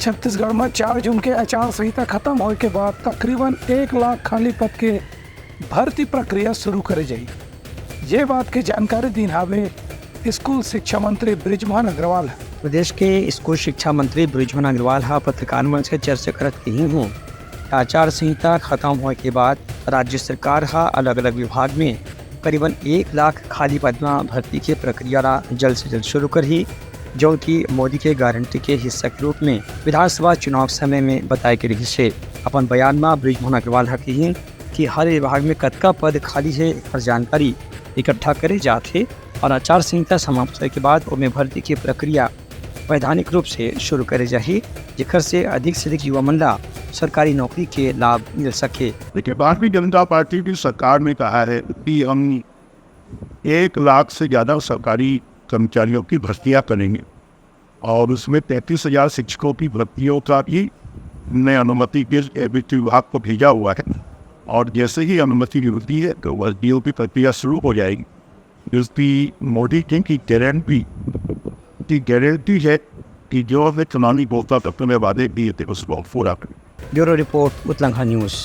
छत्तीसगढ़ में 4 जून के आचार संहिता खत्म होने के बाद तकरीबन 1 लाख खाली पद के भर्ती प्रक्रिया शुरू करे जाई। ये बात की जानकारी दिन हावे स्कूल शिक्षा मंत्री बृजमोहन अग्रवाल। प्रदेश के स्कूल शिक्षा मंत्री बृजमोहन अग्रवाल पत्रकार से चर्चा करत ही हूँ। आचार संहिता खत्म होने के बाद राज्य सरकार अलग अलग विभाग में करीबन 1 लाख खाली पद में भर्ती की प्रक्रिया जल्द से जल्द शुरू कर ही, जो कि मोदी के गारंटी के हिस्सा के रूप में विधानसभा चुनाव समय में बताए के रही से। अपन बयान में बृजमोहन अग्रवाल कही कि हर विभाग में कतका पद खाली है और जानकारी इकट्ठा करे जाते और आचार संहिता समाप्त होने के बाद उनमें भर्ती की प्रक्रिया वैधानिक रूप से शुरू करे जाही, जिससे से अधिक युवा मंडला सरकारी नौकरी के लाभ मिल सके। देखिए, भारतीय जनता पार्टी की सरकार ने कहा है कि हम 1 लाख से ज़्यादा सरकारी कर्मचारियों की भर्तियाँ करेंगे और उसमें 33,000 शिक्षकों की भर्तियों का भी हमने अनुमति के वित्त विभाग को भेजा हुआ है और जैसे ही अनुमति मिलती है तो भर्तियों की प्रक्रिया शुरू हो जाएगी। जिसकी मोदी जी की गारंटी है कि जो हमें चुनावी घोषणा पत्र में वादे किए थे उसको पूरा करें। ब्यूरो रिपोर्ट, उतलंघा न्यूज़।